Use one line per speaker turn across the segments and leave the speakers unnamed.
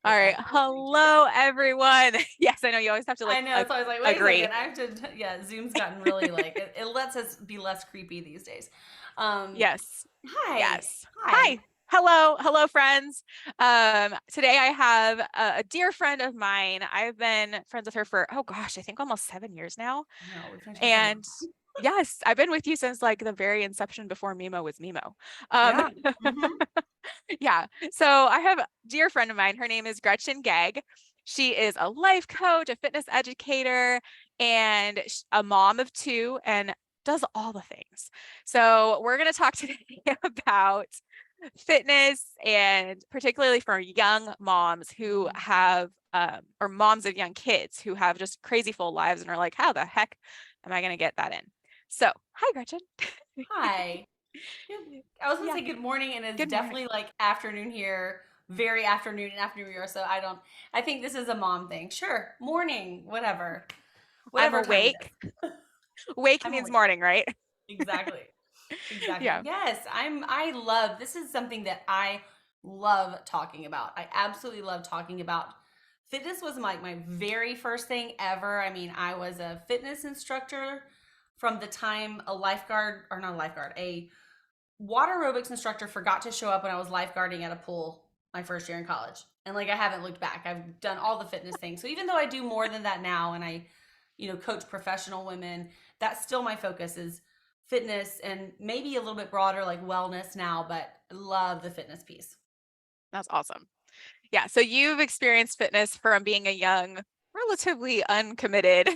All right. Hello, everyone. Yes, I know you always have to
I
like
know. So I was like, wait a
agree.
second. I have to, yeah, Zoom's gotten really like, it lets us be less creepy these days. Um,
Yes.
hi.
Yes.
Hi.
Hi. Hello. Hello, friends. Today I have a dear friend of mine. I've been friends with her for, oh gosh, I think almost 7 years now.
No, we've known each other so long.
And yes, I've been with you since like the very inception before Mimo was Mimo.
Yeah. Hmm.
Yeah. So I have a dear friend of mine. Her name is Gretchen Gegg. She is a life coach, a fitness educator, and a mom of two, and does all the things. So we're going to talk today about fitness, and particularly for young moms who have, or moms of young kids who have just crazy full lives and are like, how the heck am I going to get that in? So, hi, Gretchen.
Hi. Good. I was gonna
Yeah.
say good morning, and it's
Good morning.
definitely like afternoon here, very afternoon and afternoon here. So I think this is a mom thing. Sure, morning,
I'm
whatever time it
awake.
is.
Wake
I'm
means
awake.
morning, right?
Exactly. Exactly.
Yeah.
Yes, I love this is something that I love talking about. I absolutely love talking about. Fitness was my very first thing ever. I mean, I was a fitness instructor from the time a lifeguard or not a lifeguard, a water aerobics instructor forgot to show up when I was lifeguarding at a pool my first year in college. And like I haven't looked back. I've done all the fitness things. So even though I do more than that now and I, coach professional women, that's still my focus is fitness and maybe a little bit broader like wellness now, but I love the fitness piece.
That's awesome. Yeah. So you've experienced fitness from being a young, relatively uncommitted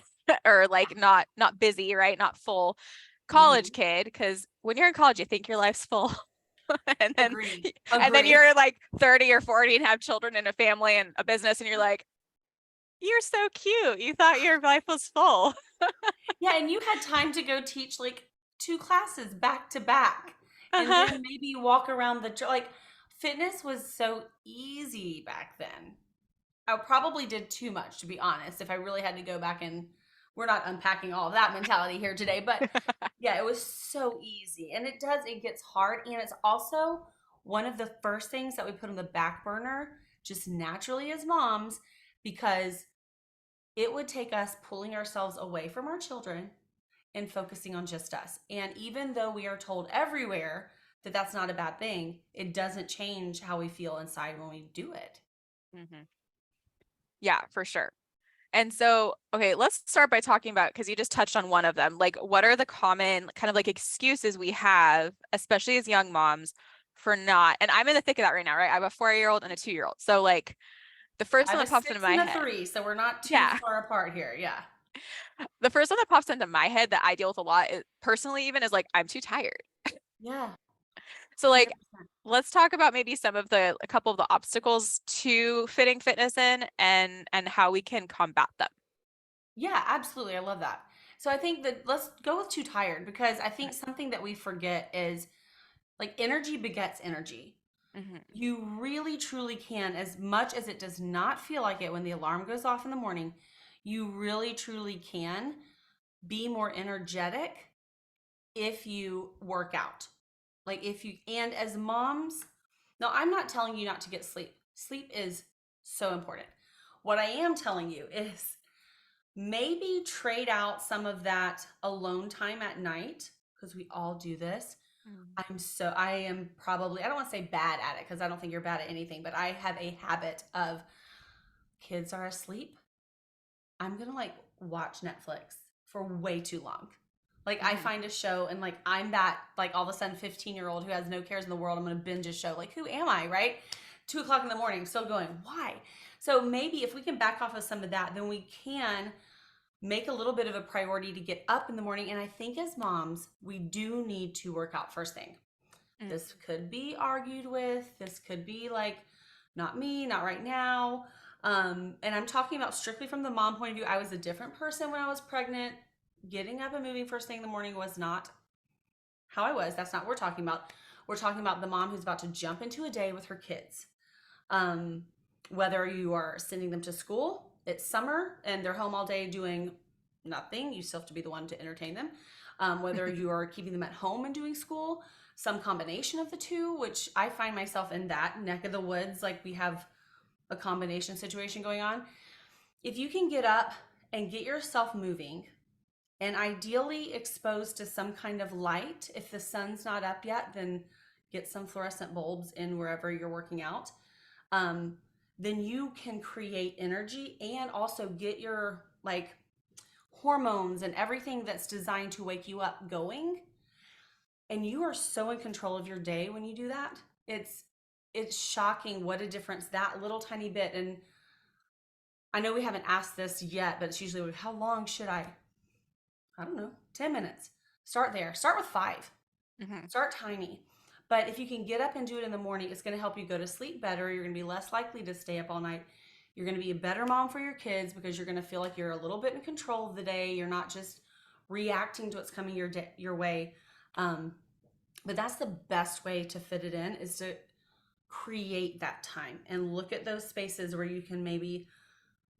or like not busy, right? Not full college
Hmm.
kid. Because when you're in college, you think your life's full. and then
Agree.
and then
Agree.
you're like 30 or 40 and have children and a family and a business, and you're like, you're so cute. You thought your life was full.
Yeah, and you had time to go teach like two classes back to back and
Uh-huh.
then maybe walk around like fitness was so easy back then. I probably did too much, to be honest, if I really had to go back and we're not unpacking all of that mentality here today, but yeah, it was so easy. And it gets hard. And it's also one of the first things that we put on the back burner just naturally as moms because it would take us pulling ourselves away from our children and focusing on just us. And even though we are told everywhere that that's not a bad thing, it doesn't change how we feel inside when we do it.
Hmm. Yeah, for sure. And so, okay, let's start by talking about, because you just touched on one of them. Like, what are the common kind of like excuses we have, especially as young moms, for not, and I'm in the thick of that right now, right? I have a 4-year-old and a 2-year-old. So, like, the first
I
one
have
that
a
pops into
6
my
and a
head,
3, so we're not too
yeah,
far apart here. Yeah.
the first one that pops into my head that I deal with a lot, is, personally, even is like, I'm too tired.
Yeah.
So, like,
100%.
let's talk about maybe some of a couple of the obstacles to fitting fitness in and how we can combat them.
Yeah, absolutely. I love that. So I think that let's go with too tired because I think something that we forget is like energy begets energy.
Hmm.
You really truly can, as much as it does not feel like it when the alarm goes off in the morning, you really truly can be more energetic if you work out. Like if you, and as moms, now I'm not telling you not to get sleep. Sleep is so important. What I am telling you is maybe trade out some of that alone time at night because we all do this. I am probably, I don't want to say bad at it because I don't think you're bad at anything, but I have a habit of kids are asleep. I'm going to like watch Netflix for way too long. Like I
Hmm.
find a show and like I'm that like all of a sudden 15-year-old who has no cares in the world. I'm going to binge a show. Like who am I, right? 2 o'clock in the morning, still going, why? So maybe if we can back off of some of that, then we can make a little bit of a priority to get up in the morning. And I think as moms, we do need to work out first thing. This could be argued with. This could be like, not me, not right now. And I'm talking about strictly from the mom point of view. I was a different person when I was pregnant. Getting up and moving first thing in the morning was not how I was. That's not what we're talking about. We're talking about the mom who's about to jump into a day with her kids. Um, Whether you are sending them to school, it's summer and they're home all day doing nothing, you still have to be the one to entertain them. Whether you are keeping them at home and doing school, some combination of the two, which I find myself in that neck of the woods. Like we have a combination situation going on. If you can get up and get yourself moving and ideally exposed to some kind of light, if the sun's not up yet, then get some fluorescent bulbs in wherever you're working out. Um, then you can create energy and also get your like hormones and everything that's designed to wake you up going. And you are so in control of your day when you do that. It's shocking what a difference that little tiny bit. And I know we haven't asked this yet, but it's usually like, how long should I don't know, 10 minutes. Start there. Start with 5.
Hmm.
Start tiny. But if you can get up and do it in the morning, it's going to help you go to sleep better. You're going to be less likely to stay up all night. You're going to be a better mom for your kids because you're going to feel like you're a little bit in control of the day. You're not just reacting to what's coming your way. Um, but that's the best way to fit it in, is to create that time and look at those spaces where you can maybe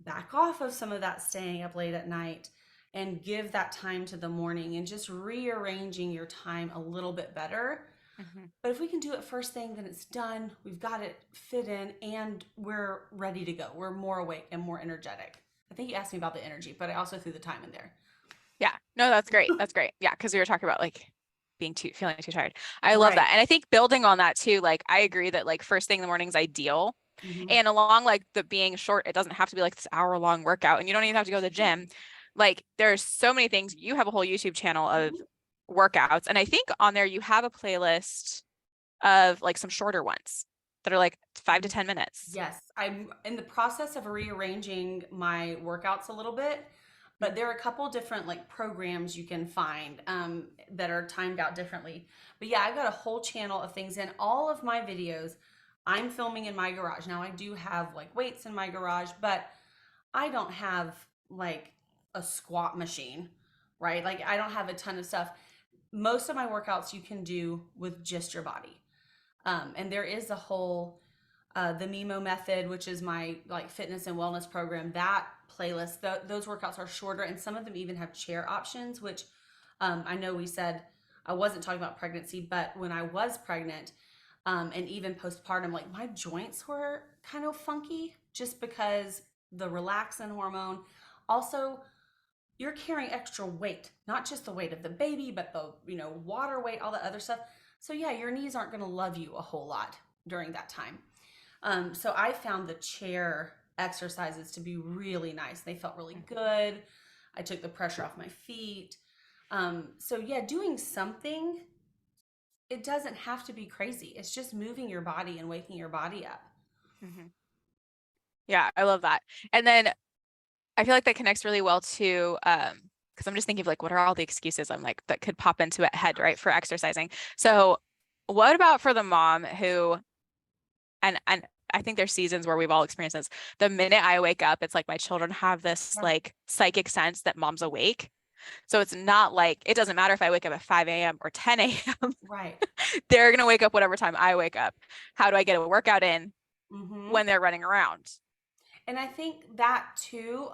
back off of some of that staying up late at night and give that time to the morning and just rearranging your time a little bit better.
Hmm.
But if we can do it first thing, then it's done. We've got it fit in and we're ready to go. We're more awake and more energetic. I think you asked me about the energy, but I also threw the time in there.
Yeah. No, that's great. That's great. Yeah, because we were talking about like feeling too tired. I love
Right.
that. And I think building on that too, like I agree that like first thing in the morning is ideal.
Mm-hmm.
And along like the being short, it doesn't have to be like this hour long workout and you don't even have to go to the gym. Like there's so many things. You have a whole YouTube channel of
Mm-hmm.
workouts. And I think on there you have a playlist of like some shorter ones that are like 5 to 10 minutes.
Yes, I'm in the process of rearranging my workouts a little bit, but there are a couple different like programs you can find that are timed out differently. But yeah, I've got a whole channel of things in all of my videos. I'm filming in my garage. Now I do have like weights in my garage, but I don't have like a squat machine, right? Like I don't have a ton of stuff. Most of my workouts you can do with just your body. And there is a whole the Mimo method, which is my like fitness and wellness program. That playlist, those workouts are shorter, and some of them even have chair options. Which I know we said I wasn't talking about pregnancy, but when I was pregnant and even postpartum, like my joints were kind of funky just because the relaxin hormone. Also, you're carrying extra weight, not just the weight of the baby, but the water weight, all the other stuff. So yeah, your knees aren't going to love you a whole lot during that time. So I found the chair exercises to be really nice. They felt really good. I took the pressure off my feet. So yeah, doing something, it doesn't have to be crazy. It's just moving your body and waking your body up.
Mm-hmm. Yeah, I love that. And then I feel like that connects really well to because I'm just thinking of like what are all the excuses I'm like that could pop into a head, right, for exercising. So what about for the mom who and I think there's seasons where we've all experienced this. The minute I wake up, it's like my children have this
Yeah.
like psychic sense that mom's awake. So it's not like it doesn't matter if I wake up at 5 a.m. or 10 a.m.
Right.
They're gonna wake up whatever time I wake up. How do I get a workout in
Mm-hmm.
when they're running around?
And I think that too,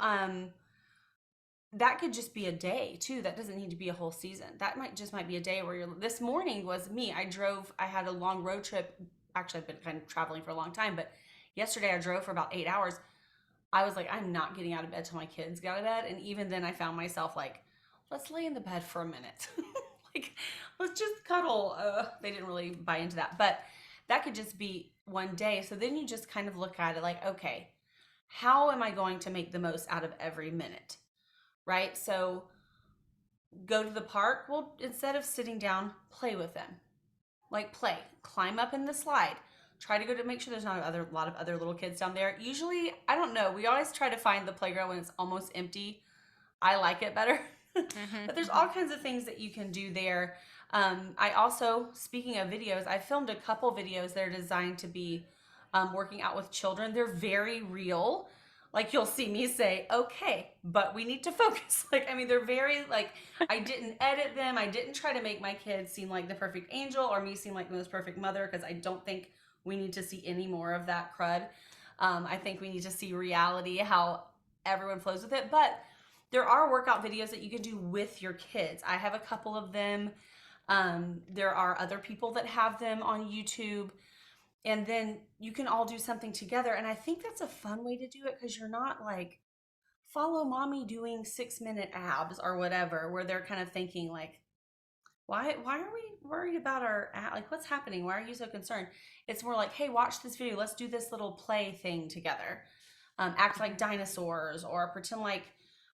that could just be a day too. That doesn't need to be a whole season. That might be a day where you're. This morning was me. I had a long road trip. Actually, I've been kind of traveling for a long time, but yesterday I drove for about 8 hours. I was like, I'm not getting out of bed till my kids get out of bed. And even then, I found myself like, let's lay in the bed for a minute. Like, let's just cuddle. They didn't really buy into that, but that could just be one day. So then you just kind of look at it like, okay, how am I going to make the most out of every minute? Right? So go to the park. Well, instead of sitting down, play with them. Like play, climb up in the slide. Try to go to make sure there's not a lot of other little kids down there. Usually, I don't know. We always try to find the playground when it's almost empty. I like it better.
Mm-hmm,
But there's
mm-hmm,
all kinds of things that you can do there. I also, speaking of videos, I filmed a couple videos that are designed to be working out with children. They're very real. Like you'll see me say, okay, but we need to focus. Like, I mean, they're very like, I didn't edit them. I didn't try to make my kids seem like the perfect angel or me seem like the most perfect mother because I don't think we need to see any more of that crud. I think we need to see reality, how everyone flows with it. But there are workout videos that you can do with your kids. I have a couple of them. There are other people that have them on YouTube. And then you can all do something together. And I think that's a fun way to do it because you're not like, follow mommy doing 6 minute abs or whatever, where they're kind of thinking like, why are we worried about our like what's happening? Why are you so concerned? It's more like, hey, watch this video. Let's do this little play thing together. Act like
Mhm.
dinosaurs or pretend like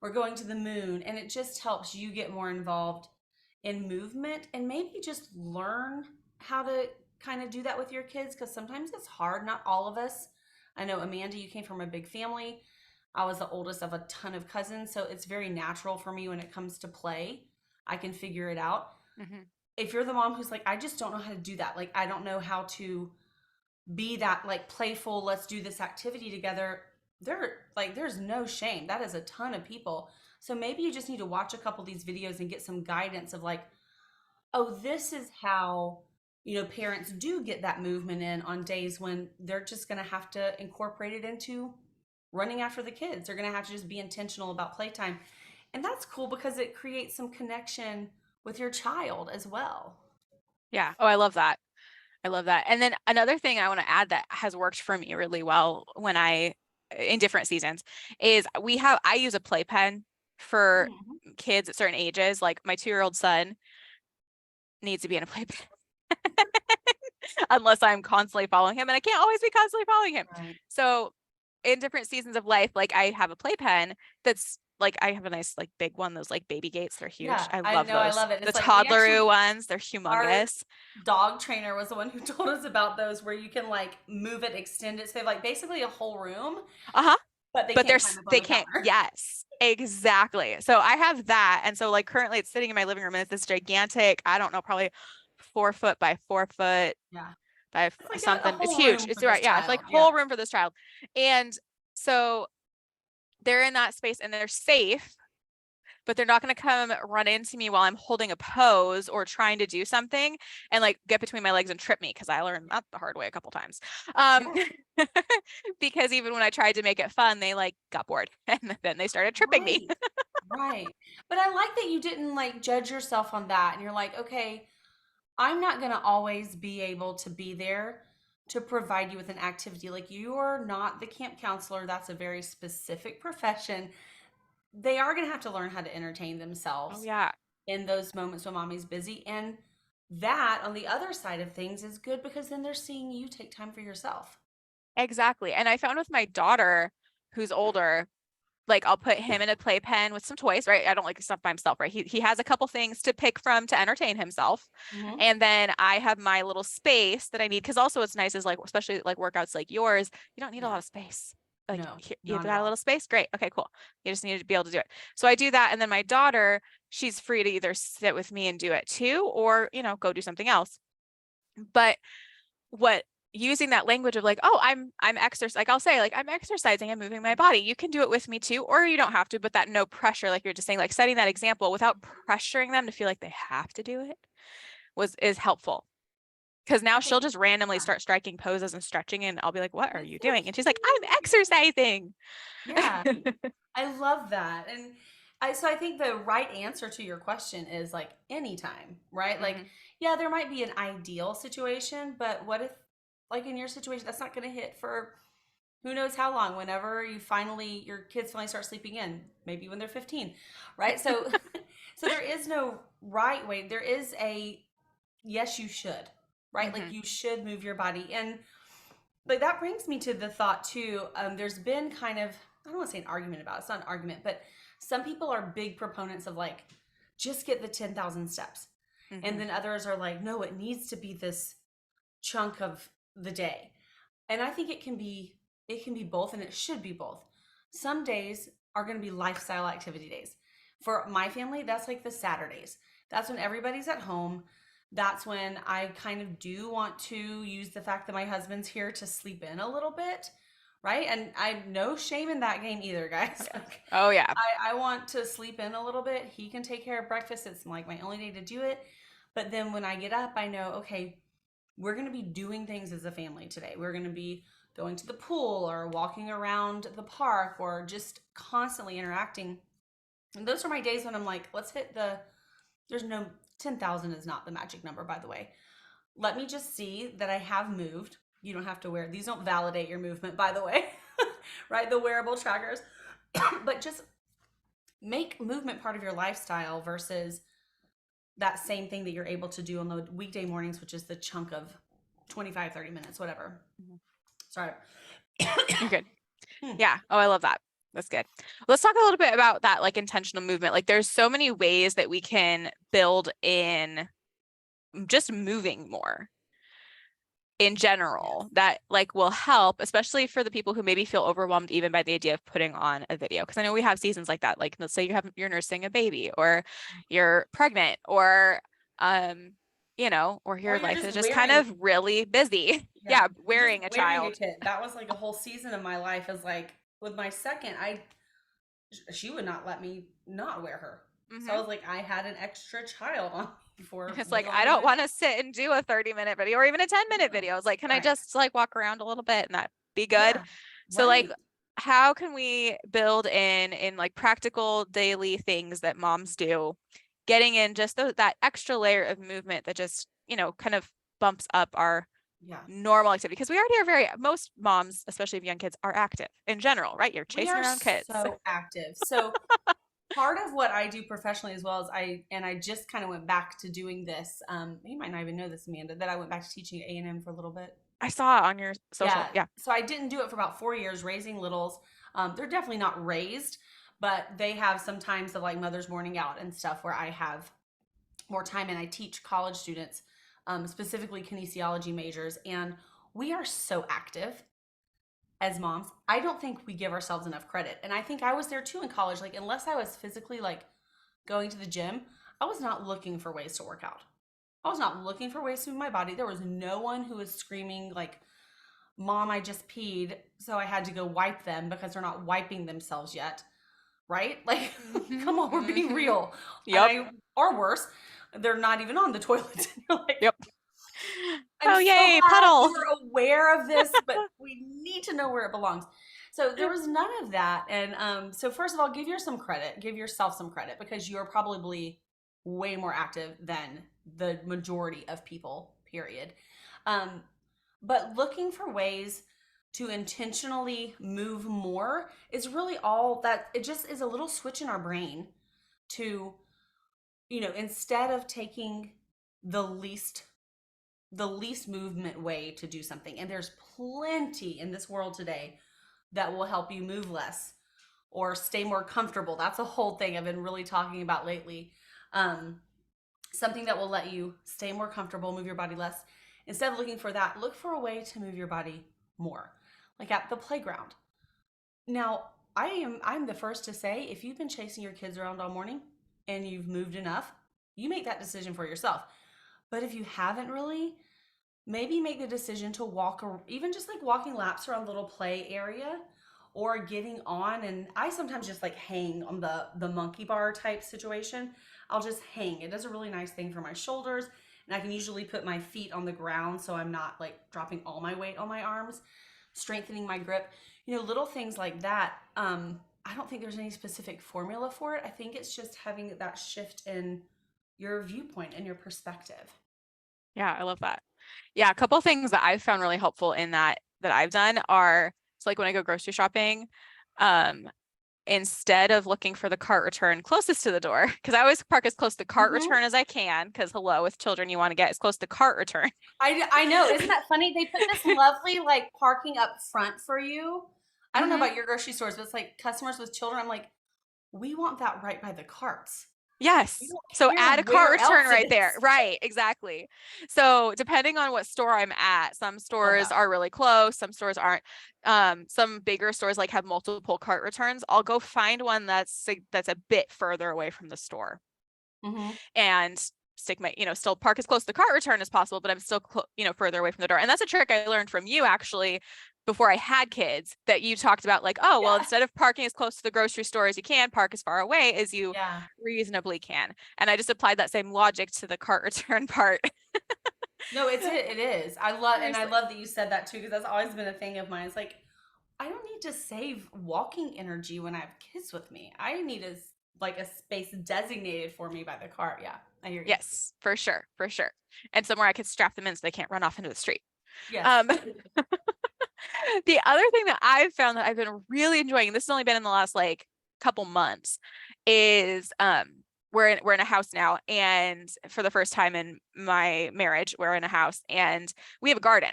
we're going to the moon, and it just helps you get more involved in movement and maybe just learn how to kind of do that with your kids because sometimes it's hard. Not all of us. I know Amanda, you came from a big family. I was the oldest of a ton of cousins, so it's very natural for me when it comes to play. I can figure it out.
Mhm.
If you're the mom who's like, I just don't know how to do that, like, I don't know how to be that like playful, let's do this activity together, there's no shame. That is a ton of people. So maybe you just need to watch a couple of these videos and get some guidance of like, oh, this is how, parents do get that movement in on days when they're just going to have to incorporate it into running after the kids. They're going to have to just be intentional about playtime. And that's cool because it creates some connection with your child as well.
Yeah. Oh, I love that. I love that. And then another thing I want to add that has worked for me really well in different seasons is I use a playpen for
Mhm.
kids at certain ages. Like my 2-year-old son needs to be in a playpen unless I'm constantly following him, and I can't always be constantly following him.
Right.
So in different seasons of life, like I have a playpen that's like I have a nice like big one, those like baby gates, they're huge.
Yeah,
I
I
love
know, I
those.
love it.
The
It's like we
toddler
actually
ones, they're
our
humongous.
dog trainer was the one who told us about those where you can like move it, extend it. So they have like basically a whole room,
Uh-huh.
but they
But
can't climb up on
they
the
can't,
counter.
yes, exactly. So I have that. And so like currently it's sitting in my living room and it's this gigantic, I don't know, probably 4 foot by 4 foot
Yeah.
by
It's like a
something. It's
whole
huge.
room
It's
for this
right. Yeah. It's like
child. Yeah.
whole room for this child. And so they're in that space and they're safe, but they're not going to come run into me while I'm holding a pose or trying to do something and like get between my legs and trip me because I learned that the hard way a couple times. Um,
Yeah.
because even when I tried to make it fun, they like got bored and then they started tripping me.
Right. Right. But I like that you didn't like judge yourself on that. And you're like, okay, I'm not going to always be able to be there to provide you with an activity. Like, you're not the camp counselor. That's a very specific profession. They are going to have to learn how to entertain
Oh
themselves
yeah,
in those moments when mommy's busy. And that, on the other side of things, is good because then they're seeing you take time for yourself.
exactly. And I found with my daughter, who's older, like I'll put him in a playpen with some toys, right? I don't like stuff by himself, right? He has a couple things to pick from to entertain himself.
Hmm.
And then I have my little space that I need because also what's nice is like especially like workouts like yours, you don't need a
Yeah.
lot of space. Like
No,
here, you've
not at
got a
all.
little space, great. Okay, cool. You just need to be able to do it. So I do that and then my daughter, she's free to either sit with me and do it too or, go do something else. But what using that language of like, oh, I'm exercising, like I'll say like I'm exercising, I'm moving my body. You can do it with me too, or you don't have to, but that no pressure, like you're just saying, like setting that example without pressuring them to feel like they have to do it is helpful. Because now
I
she'll
think,
just randomly
yeah.
start striking poses and stretching, and I'll be like, what
And
are
it's
you
so
doing? And she's like, I'm
cute.
exercising.
Yeah. I love that. And so I think the right answer to your question is like anytime, right? Like,
Hmm.
yeah, there might be an ideal situation, but what if, like in your situation, that's not going to hit for who knows how long, whenever your kids finally start sleeping in, maybe when they're 15, right? So, so there is no right way. There is a, yes, you should, right? Like
Hmm.
you should move your body. And but that brings me to the thought too. There's been kind of, I don't want to say an argument about it. It's not an argument, but some people are big proponents of like, just get the 10,000 steps. And
Hmm.
then others are like, no, it needs to be this chunk of the day. And I think it can be both and it should be both. Some days are going to be lifestyle activity days. For my family, that's like the Saturdays. That's when everybody's at home. That's when I kind of do want to use the fact that my husband's here to sleep in a little bit, right? And I no shame in that game either, guys.
Yeah.
Like
Oh yeah.
I want to sleep in a little bit. He can take care of breakfast. It's like my only day to do it. But then when I get up, I know, okay, we're going to be doing things as a family today. We're going to be going to the pool or walking around the park or just constantly interacting. And those are my days when I'm like, let's hit there's no, 10,000 is not the magic number, by the way. Let me just see that I have moved. You don't have to wear these. Don't validate your movement, by the way, right? The wearable trackers, but just make movement part of your lifestyle versus that same thing that you're able to do on the weekday mornings, which is the chunk of 25, 30 minutes, whatever.
Mhm.
Sorry.
You're good. Yeah. Oh, I love that. That's good. Let's talk a little bit about that, like intentional movement. Like there's so many ways that we can build in just moving more in
Yes.
general that like will help, especially for the people who maybe feel overwhelmed even by the idea of putting on a video. Because I know we have seasons like that. Like let's say you're nursing a baby or you're pregnant or or
Or
your
you're
life
just
is just kind
wearing,
of really busy.
yeah,
Yeah,
you're just
wearing a
wearing a
child.
kid. That was like a whole season of my life is like with my second, she would not let me not wear her. So I
Hmm.
was like, I had an extra child on me for
It's
you
like
want
I
me to
don't
do?
want to sit and do a 30-minute video or even a 10-minute
No.
video. It's like, can I
Right.
just like walk around a little bit and that be good?
Yeah.
So like
Right.
how can we build in like practical daily things that moms do, getting in just that extra layer of movement that just, kind of bumps up our
Yeah.
normal activity because we already are most moms, especially of young kids, are active in general, right? You're
We
chasing
are
around kids.
so active. So part of what I do professionally as well as I just kind of went back to doing this. You might not even know this, Amanda, that I went back to teaching at A&M for a little bit.
I saw it on your social.
Yeah.
Yeah.
So I didn't do it for about 4 years, raising littles. They're definitely not raised, but they have some times of like Mother's Morning Out and stuff where I have more time and I teach college students, specifically kinesiology majors. And we are so active as moms. I don't think we give ourselves enough credit. And I think I was there too in college. Like, unless I was physically like going to the gym, I was not looking for ways to work out. I was not looking for ways to move my body. There was no one who was screaming like, Mom, I just peed, so I had to go wipe them because they're not wiping themselves yet. Right? Like,
Hmm.
come on, we're being
Hmm.
real. And
Yep.
I, or worse, they're not even on the toilet. You're like,
Yep.
I'm
Oh,
so
yay,
glad
puddle.
you were aware of this, but we need to know where it belongs. So there was none of that. And so first of all, give yourself some credit because you're probably way more active than the majority of people, period. Um, but looking for ways to intentionally move more is really all that it just is a little switch in our brain to, instead of taking the least the least movement way to do something. And there's plenty in this world today that will help you move less or stay more comfortable. That's a whole thing I've been really talking about lately. Um, Something that will let you stay more comfortable, move your body less. Instead of looking for that, look for a way to move your body more, like at the playground. Now, I'm the first to say if you've been chasing your kids around all morning and you've moved enough, you make that decision for yourself. But if you haven't really, maybe make the decision to walk or even just like walking laps around the little play area or getting on. And I sometimes just like hang on the monkey bar type situation. I'll just hang. It does a really nice thing for my shoulders, and I can usually put my feet on the ground so I'm not like dropping all my weight on my arms, strengthening my grip, little things like that. I don't think there's any specific formula for it. I think it's just having that shift in your viewpoint and your perspective.
Yeah, I love that. Yeah, a couple things that I've found really helpful in that I've done are so like when I go grocery shopping, um, instead of looking for the cart return closest to the door, because I always park as close to cart
Mm-hmm.
return as I can, because hello, with children, you want to get as close to cart return.
I know. Isn't that funny? They put this lovely like parking up front for you. I don't know
Hmm.
about your grocery stores, but it's like customers with children. I'm like, we want that right by the carts. We
Yes.
don't
So
care
add a cart
where
return
else it
right there.
is.
Right, exactly. So depending on what store I'm at, some
Love
stores
that.
are really close, some stores aren't. Some bigger stores like have multiple cart returns. I'll go find one that's a bit further away from the store
Mm-hmm.
and stick my, still park as close to the cart return as possible, but I'm still, further away from the door. And that's a trick I learned from you actually before I had kids that you talked about like, oh, well,
Yeah.
instead of parking as close to the grocery store as you can, park as far away as you
Yeah.
reasonably can. And I just applied that same logic to the cart return part.
No, it is. I
Seriously.
love that you said that too, because that's always been a thing of mine. It's like, I don't need to save walking energy when I have kids with me. I need like a space designated for me by the cart. Yeah, I hear you.
Yes, for sure. For sure. And somewhere I could strap them in so they can't run off into the street.
Yes.
Um, the other thing that I've found that I've been really enjoying, and this has only been in the last like couple months, is we're in a house now, and for the first time in my marriage, we're in a house and we have a garden.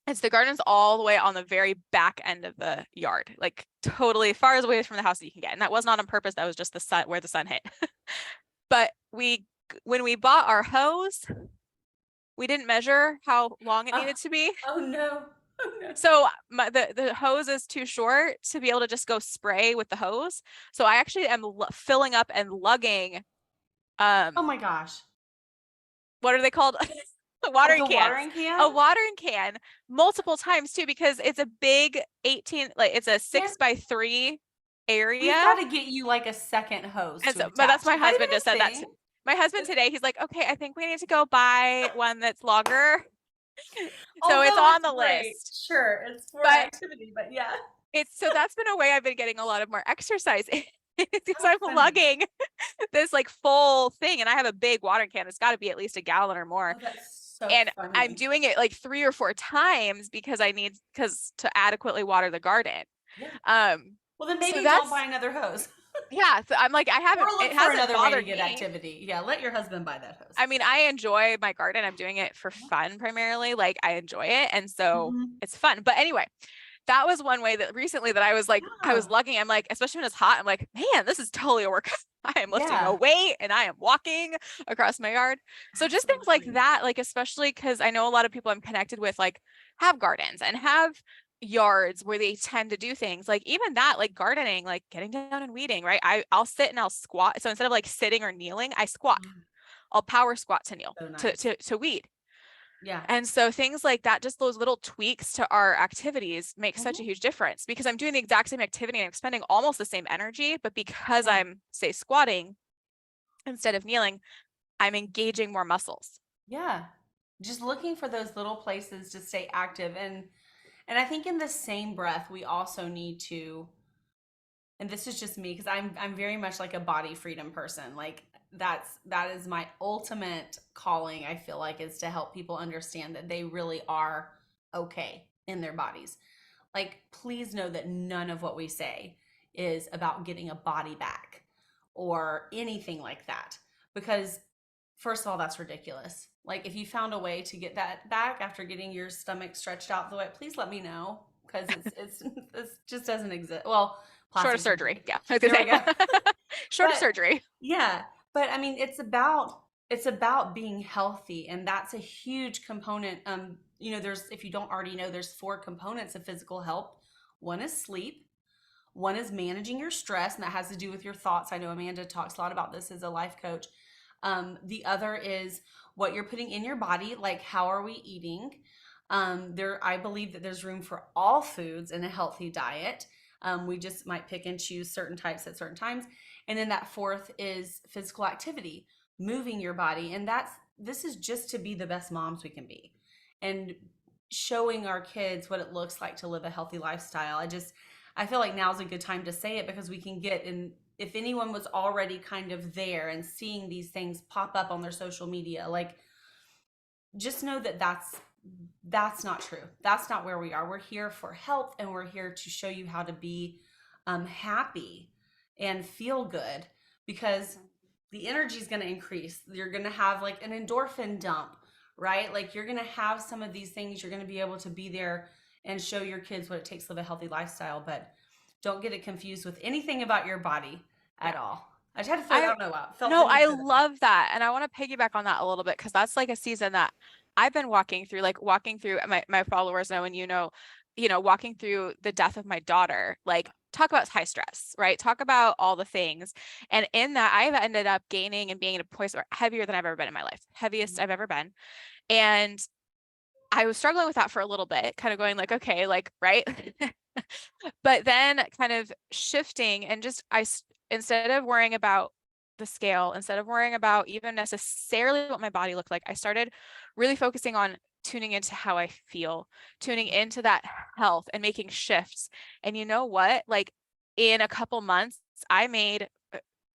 And so the garden's all the way on the very back end of the yard, like totally far as away from the house that you can get. And that was not on purpose. That was just the sun where the sun hit. But when we bought our hose, we didn't measure how long it
Oh,
needed to be.
oh no. Oh no.
So the hose is too short to be able to just go spray with the hose. So I actually am filling up and lugging,
Oh
um,
my gosh.
what are they called?
Like
Watering
the
cans.
watering can?
A watering can multiple times too, because it's a big 18, like it's a
Yeah.
6x3
We've
area.
got to get you like a second hose
And
to
so, but that's
attach.
my
Has that
husband
even
just
a
said that
thing?
my husband today, he's like, okay, I think we need to go buy one that's longer. So it's
Although
on
it's
the
great.
list.
Sure, it's for
But
activity, but yeah.
so that's been a way I've been getting a lot of more exercise in, because
How
I'm
funny.
lugging this like full thing, and I have a big watering can. It's got to be at least a gallon or more.
Oh, that's so
And I'm
funny.
doing it like 3 or 4 times because because to adequately water the garden.
Yeah.
Um,
Well, then
so
maybe don't
that's,
buy another hose.
yeah, so I'm like,
Or
it
look for
hasn't
another way to
bothered
get
me.
activity. Yeah, let your husband buy that hose.
I mean, I enjoy my garden. I'm doing it for fun primarily. Like I enjoy it. And so
Mhm.
it's fun. But anyway, that was one way that recently that I was like, I was
Yeah.
lugging. I'm like, especially when it's hot, I'm like, man, this is totally a workout. I am lifting a
Yeah,
weight and I am walking across my yard. So just things like
absolutely.
that, like especially because I know a lot of people I'm connected with like have gardens and have yards where they tend to do things like even that, like gardening, like getting down and weeding, right? I'll sit and I'll squat. So instead of like sitting or kneeling, I squat.
Mm,
I'll power squat to kneel
so nice.
to weed.
Yeah.
And so things like that, just those little tweaks to our activities make such a
Mhm.
huge difference because I'm doing the exact same activity and I'm spending almost the same energy, but because
Yeah.
I'm say squatting instead of kneeling, I'm engaging more muscles.
Yeah. Just looking for those little places to stay active, and I think in the same breath we also need to, and this is just me because I'm very much like a body freedom person. Like that is my ultimate calling, I feel like, is to help people understand that they really are okay in their bodies. Like, please know that none of what we say is about getting a body back or anything like that. Because, first of all, that's ridiculous. Like, if you found a way to get that back after getting your stomach stretched out the way, please let me know because this just doesn't exist. Well,
Short of
plastic
surgery.
surgery.
Yeah. I was
There we
gonna
go.
say. Short of
But
surgery.
yeah, but I mean, it's about being healthy, and that's a huge component. There's, if you don't already know, there's four components of physical health. One is sleep. One is managing your stress, and that has to do with your thoughts. I know Amanda talks a lot about this as a life coach. The other is what you're putting in your body, like how are we eating? I believe that there's room for all foods in a healthy diet. We just might pick and choose certain types at certain times. And then that fourth is physical activity, moving your body. And this is just to be the best moms we can be and showing our kids what it looks like to live a healthy lifestyle. I feel like now's a good time to say it because we can get in. If anyone was already kind of there and seeing these things pop up on their social media, like, just know that that's not true. That's not where we are. We're here for health, and we're here to show you how to be happy and feel good, because the energy is going to increase. You're going to have like an endorphin dump, right? Like, you're going to have some of these things. You're going to be able to be there and show your kids what it takes to live a healthy lifestyle. But don't get it confused with anything about your body
Yeah.
at all. I just had to throw
I
that one out. Felt
No,
the need
I
for that.
love that. And I want to piggyback on that a little bit because that's like a season that I've been walking through my followers know, and walking through the death of my daughter. Like, talk about high stress, right? Talk about all the things. And in that, I've ended up gaining and being at a point where heavier than I've ever been in my life, heaviest I've ever been. And I was struggling with that for a little bit, kind of going like, okay, like, right. But then kind of shifting and instead of worrying about the scale, instead of worrying about even necessarily what my body looked like, I started really focusing on tuning into how I feel, tuning into that health and making shifts. And you know what? Like in a couple months, I made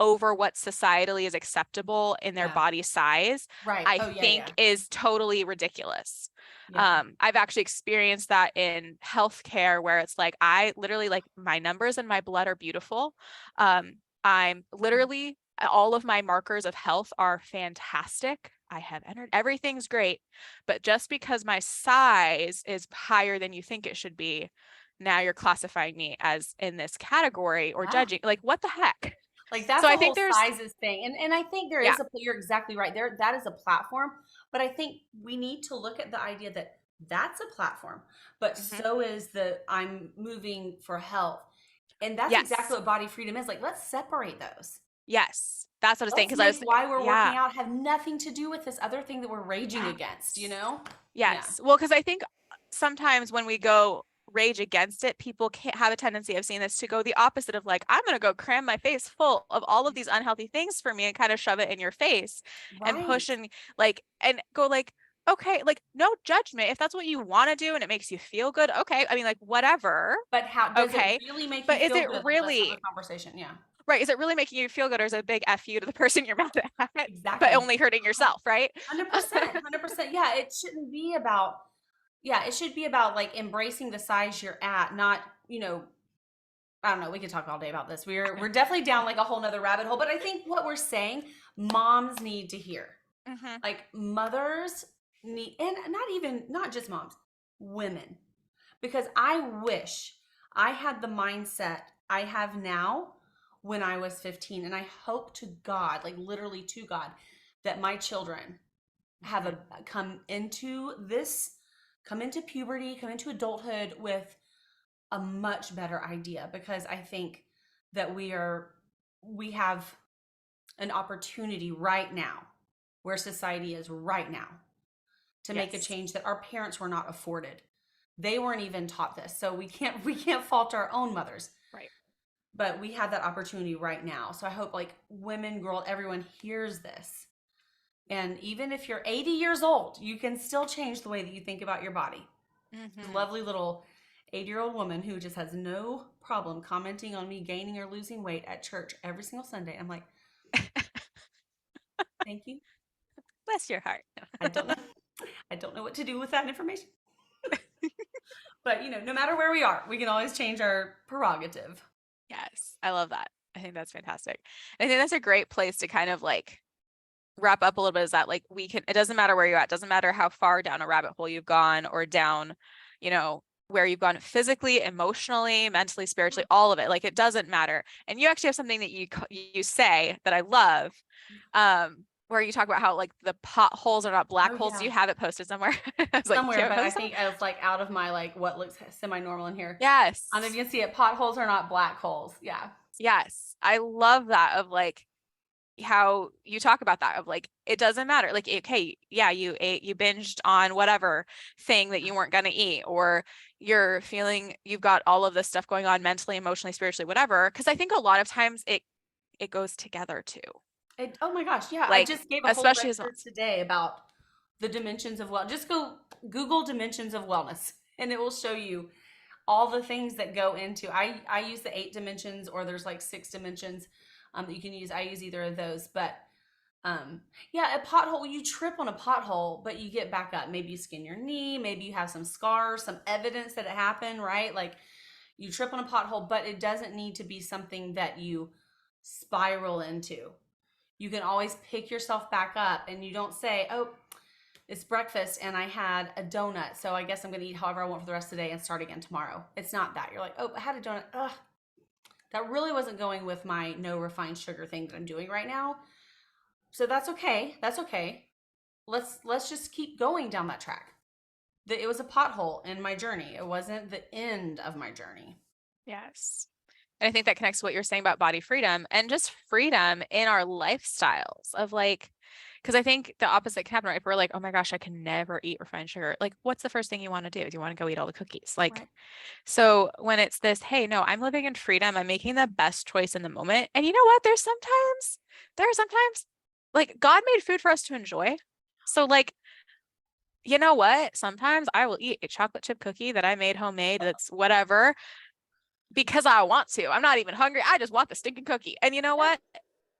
over what societally is acceptable in their
Yeah.
body size,
Right.
I
Oh yeah,
think
yeah.
is totally ridiculous.
Yeah.
I've actually experienced that in healthcare where it's like, I literally like my numbers in my blood are beautiful. I'm literally all of my markers of health are fantastic. I have entered, everything's great. But just because my size is higher than you think it should be, now you're classifying me as in this category or
Yeah.
judging. Like, what the heck?
Like
So
that's a
I
whole
think there's,
sizes thing. And I think there
yeah,
is a you're exactly right. There that is a platform, but I think we need to look at the idea that that's a platform, but
hmm
so is the I'm moving for health. And that's exactly
yes,
what body freedom is. Like let's separate those.
yes. That's what I was saying.
Let's
Because I
make
was,
why we're
yeah,
working out have nothing to do with this other thing that we're raging against, you
yes.
know? Yeah.
Yes. Well, because I think sometimes when we go rage against it, people can't have a tendency of seeing this to go the opposite of like, I'm going to go cram my face full of all of these unhealthy things for me and kind of shove it in your face and push
Right.
and like, and go like, okay, like no judgment. If that's what you want to do and it makes you feel good, okay. I mean, like, whatever.
But how does it
Okay.
really make you
But is
feel
it
good? Like let's have
really,
the conversation. Yeah.
right? Is it really making you feel good or is it a big F you to the person you're mad at, but
Exactly.
only hurting yourself, right?
100%. 100%. Yeah, it shouldn't be about yeah, it should be about like embracing the size you're at, not, I don't know, we could talk all day about this. We're definitely down like a whole nother rabbit hole, but I think what we're saying, moms need to hear.
hmm
Like mothers need, and not just moms, women. Because I wish I had the mindset I have now when I was 15. And I hope to God, like literally to God, that my children have
hmm
a come into puberty, come into adulthood with a much better idea because I think that we have an opportunity right now where society is right now to make a
Yes.
change that our parents were not afforded. They weren't even taught this. So we can't fault our own mothers.
Right.
But we have that opportunity right now. So I hope like women, girl, everyone hears this. And even if you're 80 years old, you can still change the way that you think about your body.
hmm
Lovely little 80-year-old woman who just has no problem commenting on me gaining or losing weight at church every single Sunday. I'm like, thank you.
Bless your heart.
I don't know. I don't know what to do with that information. But no matter where we are, we can always change our prerogative.
Yes, I love that. I think that's fantastic. I think that's a great place to kind of like wrap up a little bit is that like we can, it doesn't matter where you're at, doesn't matter how far down a rabbit hole you've gone or down, you know, where you've gone physically, emotionally, mentally, spiritually, all of it. Like it doesn't matter. And you actually have something that you say that I love, where you talk about how like the potholes are not black
Oh
holes. Do
yeah.
you have it posted somewhere? I was like, do
Somewhere,
you have it
but I
posted somewhere?
think I was like out of my like what looks semi-normal in here. I don't know if
Yes.
you can see it. Potholes are not black holes. Yeah.
Yes. I love that of like how you talk about that of like it doesn't matter like okay yeah you ate you binged on whatever thing that you weren't going to eat or you're feeling you've got all of this stuff going on mentally emotionally spiritually whatever because I think a lot of times it goes together too
Oh my gosh, yeah. I
like
just gave a whole
especially as
lecture
moms.
today about the dimensions of well. Just go Google dimensions of wellness, and it will show you all the things that go into. I use the 8 dimensions, or there's like 6 dimensions that you can use. I use either of those, but yeah, a pothole. You trip on a pothole, but you get back up. Maybe you skin your knee. Maybe you have some scars, some evidence that it happened. Right, like you trip on a pothole, but it doesn't need to be something that you spiral into. You can always pick yourself back up and you don't say, oh, it's breakfast and I had a donut, so I guess I'm going to eat however I want for the rest of the day and start again tomorrow. It's not that. You're like, oh, I had a donut. Ugh, that really wasn't going with my no refined sugar thing that I'm doing right now. So that's okay. That's okay. Let's just keep going down that track. It was a pothole in my journey. It wasn't the end of my journey.
Yes. And I think that connects to what you're saying about body freedom and just freedom in our lifestyles of like, because I think the opposite can happen, right? If we're like, oh my gosh, I can never eat refined sugar. Like, what's the first thing you want to do? Do you want to go eat all the cookies? Like,
Right.
so when it's this, hey, no, I'm living in freedom. I'm making the best choice in the moment. And you know what? There are sometimes like God made food for us to enjoy. So like, you know what? Sometimes I will eat a chocolate chip cookie that I made homemade that's whatever because I want to. I'm not even hungry. I just want the stinking cookie. And you know
Yeah.
what?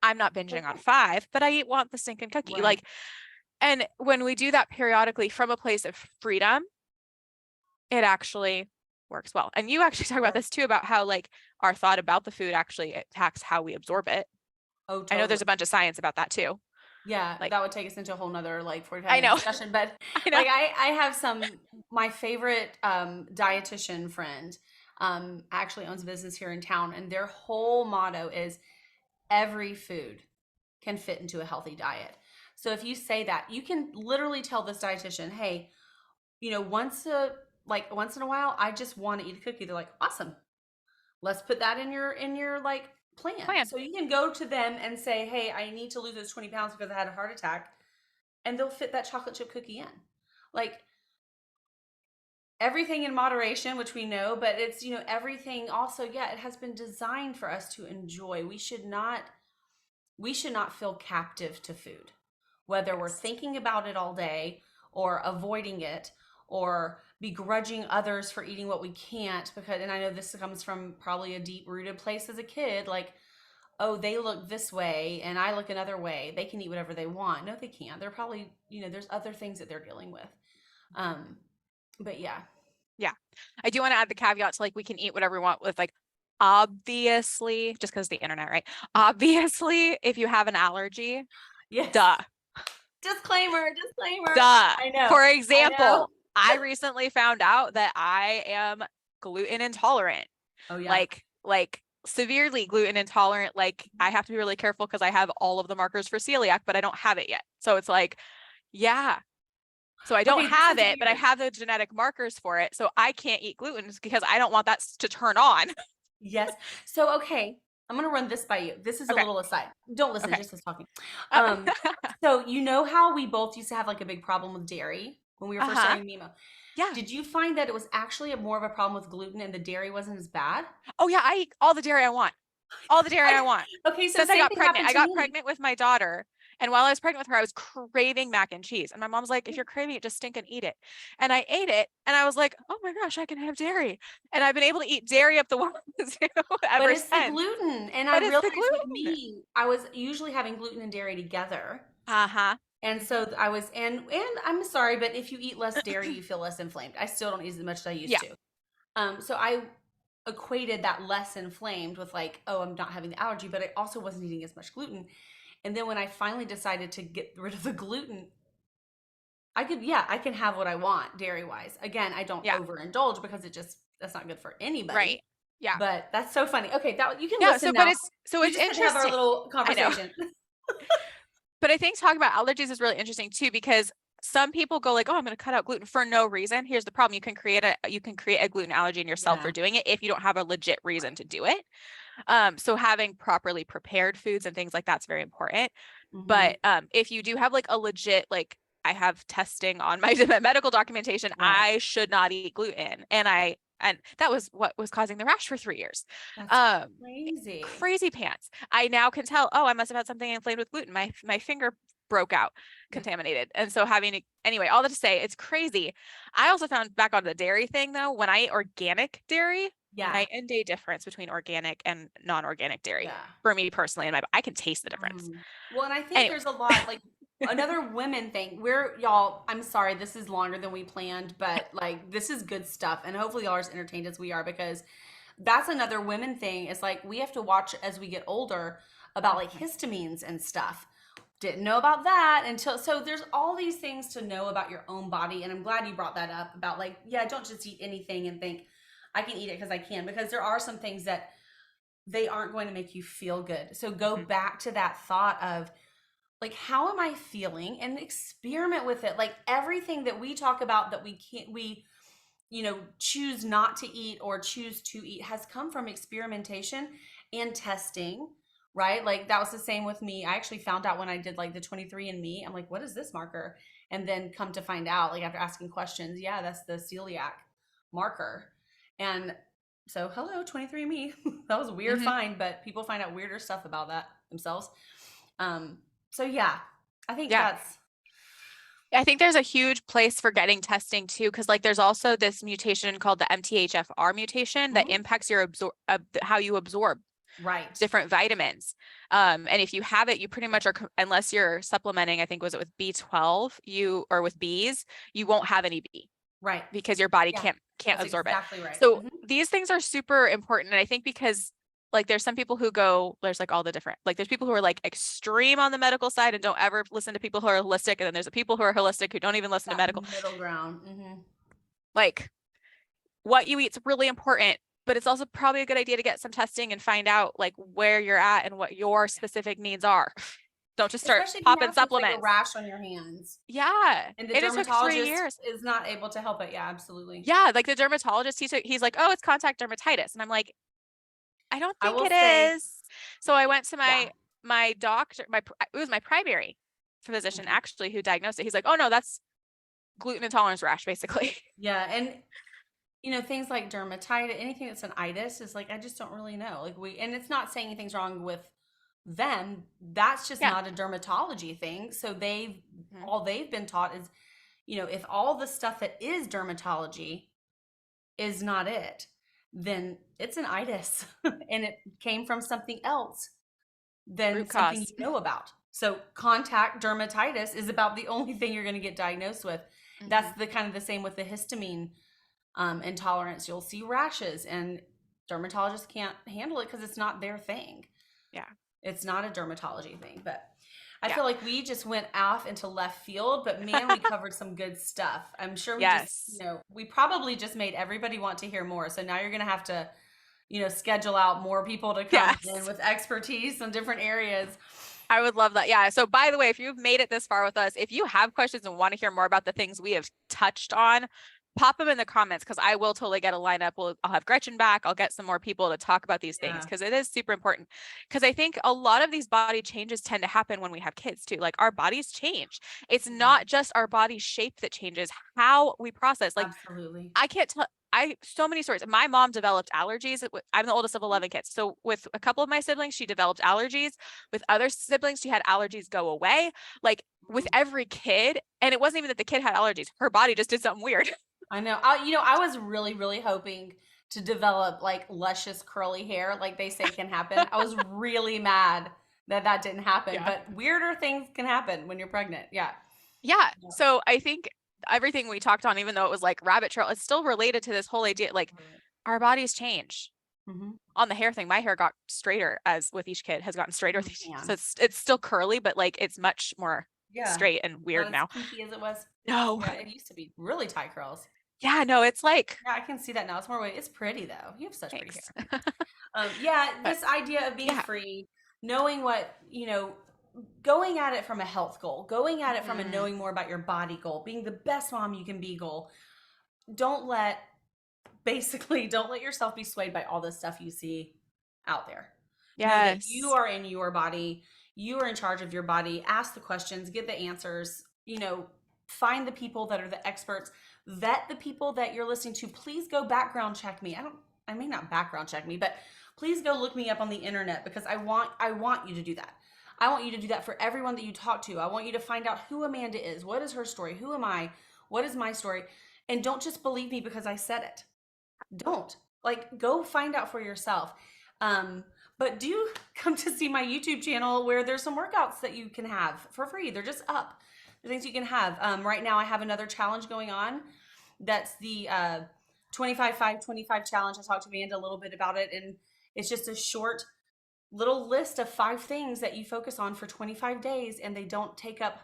I'm not binging on 5, but I want the stinking cookie.
Right.
Like, and when we do that periodically from a place of freedom, it actually works well. And you actually talk about
Yes.
this too, about how like our thought about the food actually impacts how we absorb it.
Oh,
I know
totally.
there's a bunch of science about that too.
Yeah,
Like,
that would take us into a whole nother like 45
I
minute
know,
discussion. But
I know.
like I have my favorite dietitian friend actually owns a business here in town, and their whole motto is every food can fit into a healthy diet. So if you say that, you can literally tell this dietitian, hey, once in a while, I just want to eat a cookie. They're like, awesome. Let's put that in your like plan.
Plan.
So you can go to them and say, hey, I need to lose those 20 pounds because I had a heart attack, and they'll fit that chocolate chip cookie in. Like everything in moderation, which we know, but it's, everything also, yeah, it has been designed for us to enjoy. We should not feel captive to food, whether we're
Yes.
thinking about it all day or avoiding it or begrudging others for eating what we can't. Because, and I know this comes from probably a deep rooted place as a kid, like, oh, they look this way and I look another way. They can eat whatever they want. No, they can't. They're probably, there's other things that they're dealing with. Um, but yeah.
Yeah. I do want to add the caveat to like, we can eat whatever we want with like, obviously, just because the internet, right? Obviously, if you have an allergy,
Yes.
duh,
Disclaimer.
duh.
I know.
For
I know.
example, I recently found out that I am gluten intolerant,
Oh yeah.
like severely gluten intolerant. Like I have to be really careful because I have all of the markers for celiac, but I don't have it yet. So it's like, yeah. So I don't
Okay, this
have
is
it, but I
weird.
have the genetic markers for it. So I can't eat gluten because I don't want that to turn on.
Yes. So okay, I'm gonna run this by you. This is a
Okay.
little aside. Don't listen,
Okay.
just us talking.
Oh.
Um, so you know how we both used to have like a big problem with dairy when we were first
Uh-huh.
starting Mimo.
Yeah.
Did you find that it was actually more of a problem with gluten and the dairy wasn't as bad?
Oh yeah, I eat all the dairy I want. All the dairy I want.
Okay, so
Since I
same
got
thing
pregnant,
happened
I
to
got
me.
pregnant with my daughter. And while I was pregnant with her, I was craving mac and cheese. And my mom's like, if you're craving it, just stink and eat it. And I ate it. And I was like, oh my gosh, I can have dairy. And I've been able to eat dairy up the wazoo
But
ever
it's the
since.
gluten. And I
But it's the
realized with
gluten.
me, I was usually having gluten and dairy together.
Uh-huh.
And
Mhm.
so I was, and I'm sorry, but if you eat less dairy, you feel less inflamed. I still don't eat as much as I used
Yeah.
to. So I equated that less inflamed with like, oh, I'm not having the allergy, but I also wasn't eating as much gluten. And then when I finally decided to get rid of the gluten, I can have what I want dairy wise. Again, I don't
Yeah.
overindulge because that's not good for
Right.
anybody.
Yeah.
But that's so funny. Okay, that you can
Yeah.
listen
So, but
now.
it's
We just had to have our
interesting.
little
I know.
conversation.
But I think talking about allergies is really interesting too, because some people go like, oh, I'm going to cut out gluten for no reason. Here's the problem. You can create a gluten allergy in yourself for
Yeah.
doing it if you don't have a legit reason to do it. So having properly prepared foods and things like that's very important.
Hmm.
But if you do have like a legit, like I have testing on my medical documentation,
Right.
I should not eat gluten. And that was what was causing the rash for 3 years.
That's
Um,
crazy.
Crazy pants. I now can tell, oh, I must have had something inflamed with gluten. My finger broke out,
Yeah.
contaminated. And so anyway, all that to say, it's crazy. I also found back on the dairy thing though, when I eat organic dairy,
Yeah.
night and day difference between organic and non-organic dairy
Yeah.
for me personally. And I can taste the difference.
Mm. Well, and I think
Anyway.
there's a lot like another women thing. Y'all, I'm sorry, this is longer than we planned, but like this is good stuff. And hopefully y'all are as entertained as we are because that's another women thing. Is like we have to watch as we get older about like histamines and stuff. Didn't know about that until so there's all these things to know about your own body. And I'm glad you brought that up about like, yeah, don't just eat anything and think I can eat it because I can, because there are some things that they aren't going to make you feel good. So go
Mhm.
back to that thought of like, how am I feeling, and experiment with it. Like everything that we talk about that we can't, choose not to eat or choose to eat has come from experimentation and testing, right? Like that was the same with me. I actually found out when I did like the 23andMe, I'm like, what is this marker? And then come to find out, like after asking questions, yeah, that's the celiac marker. And so, hello, 23andMe. That was a weird
Mhm.
find, but people find out weirder stuff about that themselves. So yeah, I think
Yeah.
that's
I think there's a huge place for getting testing too, because like there's also this mutation called the MTHFR mutation that
mhm,
impacts your how you absorb.
Right.
different vitamins. And if you have it, you pretty much are, unless you're supplementing, I think was it with B12, or with Bs, you won't have any B
Right.
because your body
Yeah.
can't
That's
absorb it.
exactly right.
So these things are super important. And I think because like there's some people who go, there's like all the different, like there's people who are like extreme on the medical side and don't ever listen to people who are holistic. And then there's the people who are holistic who don't even listen to
That
medical.
middle ground.
Like what you eat is really important, but it's also probably a good idea to get some testing and find out like where you're at and what your specific needs are. Don't just start
Especially if you
popping
have things like a
supplements.
rash on your hands.
Yeah.
And the
And it took 3
dermatologist
years.
is not able to help it. Yeah, absolutely.
Yeah. Like the dermatologist, he's like, oh, it's contact dermatitis. And I'm like, I don't
I
think
will
it
say,
is. So I went to
yeah.
my doctor, it was my primary physician
Mhm.
actually who diagnosed it. He's like, oh no, that's gluten intolerance rash, basically.
Yeah. And things like dermatitis, anything that's an itis is like, I just don't really know. Like and it's not saying anything's wrong with them. That's just
Yeah.
not a dermatology thing. So
Mhm.
all they've been taught is, if all the stuff that is dermatology is not it, then it's an itis and it came from something else than
Root
something
cause.
you know about. So contact dermatitis is about the only thing you're going to get diagnosed with.
Mhm.
That's the kind of the same with the histamine intolerance. You'll see rashes, and dermatologists can't handle it because it's not their thing.
Yeah.
It's not a dermatology thing. But I
Yeah.
feel like we just went off into left field, but man, we covered some good stuff. I'm sure
Yes.
we probably just made everybody want to hear more. So now you're going to have to, schedule out more people to come in
Yes.
with expertise in different areas.
I would love that. Yeah. So by the way, if you've made it this far with us, if you have questions and want to hear more about the things we have touched on, pop them in the comments because I will totally get a lineup. I'll have Gretchen back. I'll get some more people to talk about these things
Yeah.
because it is super important. Because I think a lot of these body changes tend to happen when we have kids too. Like our bodies change. It's not just our body shape that changes, how we process. Like
Absolutely.
I can't tell. So many stories. My mom developed allergies. I'm the oldest of 11 kids. So with a couple of my siblings, she developed allergies. With other siblings, she had allergies go away. Like with every kid, and it wasn't even that the kid had allergies. Her body just did something weird.
I know. I was really, really hoping to develop like luscious curly hair, like they say can happen. I was really mad that that didn't happen,
Yeah.
but weirder things can happen when you're pregnant. Yeah.
Yeah.
Yeah.
So I think everything we talked on, even though it was like rabbit trail, it's still related to this whole idea. Like our bodies change.
Mm-hmm.
On the hair thing, my hair got straighter as with each kid has gotten straighter with
Oh,
each. So
man.
it's still curly, but like it's much more
Yeah.
straight and
Not
weird
as
now.
kinky as it was.
No.
Yeah, it used to be really tight curls.
Yeah, no, it's like
Yeah, I can see that now. It's more way. It's pretty though. You have such pretty
thanks.
hair. Yeah,
But
this idea of being
yeah.
free, knowing what, going at it from a health goal, going at it from a
Mhm.
knowing more about your body goal, being the best mom you can be goal. Don't let, basically, don't let yourself be swayed by all the stuff you see out there. Know that you
Yes.
are in your body, you are in charge of your body. Ask the questions, get the answers, find the people that are the experts, vet the people that you're listening to. Please go background check me. I may not background check me, but please go look me up on the internet because I want you to do that. I want you to do that for everyone that you talk to. I want you to find out who Amanda is. What is her story? Who am I? What is my story? And don't just believe me because I said it. Don't. Like, go find out for yourself. Um, but do come to see my YouTube channel where there's some workouts that you can have for free. They're just up. The things you can have. Right now, I have another challenge going on. That's the 25-5-25 challenge. I talked to Amanda a little bit about it, and it's just a short little list of 5 things that you focus on for 25 days, and they don't take up,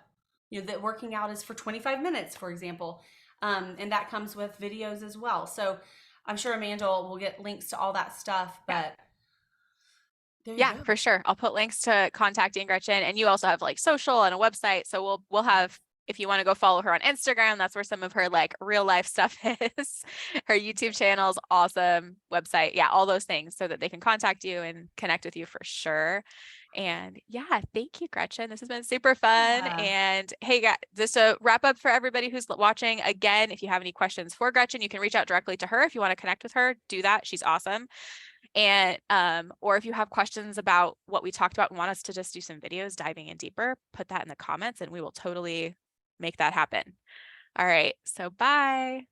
that working out is for 25 minutes, for example. And that comes with videos as well. So I'm sure Amanda will get links to all that stuff,
Yeah.
but there you
Yeah,
go.
for sure. I'll put links to contacting Gretchen, and you also have like social and a website. So we'll have, if you want to go follow her on Instagram, that's where some of her like real life stuff is. Her YouTube channel's awesome, website. Yeah, all those things so that they can contact you and connect with you for sure. And yeah, thank you, Gretchen. This has been super fun.
Yeah.
And hey, guys, just a wrap up for everybody who's watching. Again, if you have any questions for Gretchen, you can reach out directly to her. If you want to connect with her, do that. She's awesome. And or if you have questions about what we talked about and want us to just do some videos diving in deeper, put that in the comments and we will totally make that happen. All right. So bye.